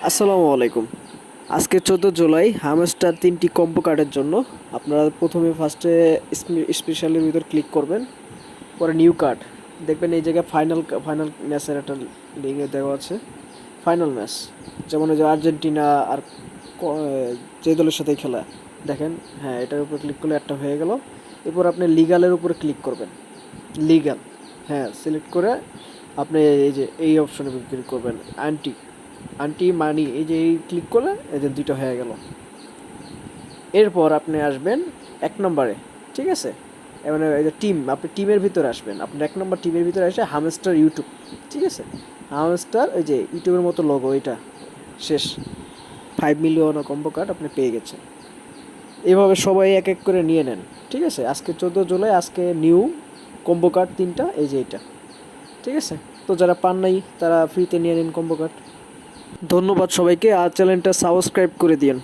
আসসালামু আলাইকুম। আজকে 14 জুলাই হামস্টার 3টি কম্বো কার্ডের জন্য আপনারা প্রথমে ফার্স্টে স্পেশালের ভিতর ক্লিক করবেন, পরে নিউ কার্ড দেখবেন। এই জায়গায় ফাইনাল ফাইনাল ম্যাচের একটা লিঙ্ক দেওয়া আছে। ফাইনাল ম্যাচ যেমন এই যে আর্জেন্টিনা আর যে দলের সাথেই খেলা দেখেন। হ্যাঁ, এটার উপর ক্লিক করলে একটা হয়ে গেল। এরপর আপনি লিগালের উপরে ক্লিক করবেন। লিগাল, হ্যাঁ, সিলেক্ট করে আপনি এই যে এই অপশনে ক্লিক করবেন। আন্টি আন্টি মানি, এই যে এই ক্লিক করলে এই যে দুইটা হয়ে গেল। এরপর আপনি আসবেন 1 নম্বরে, ঠিক আছে। এবার এই যে টিম, আপনি টিমের ভিতরে আসবেন। আপনি 1 নম্বর টিমের ভিতরে এসে হামস্টার ইউটিউব, ঠিক আছে। হামস্টার এই যে ইউটিউবের মতো লোগো, এটা শেষ। 5 মিলিয়ন কম্বো কার্ড আপনি পেয়ে গেছেন। এভাবে সবাই এক এক করে নিয়ে নেন, ঠিক আছে। আজকে 14 জুলাই, আজকে নিউ কম্বো কার্ড 3টা, এই যে এটা, ঠিক আছে। তো যারা পান নাই তারা ফ্রিতে নিয়ে নিন কম্বো কার্ড। ধন্যবাদ সবাইকে, আর চ্যানেলটা সাবস্ক্রাইব করে দিন।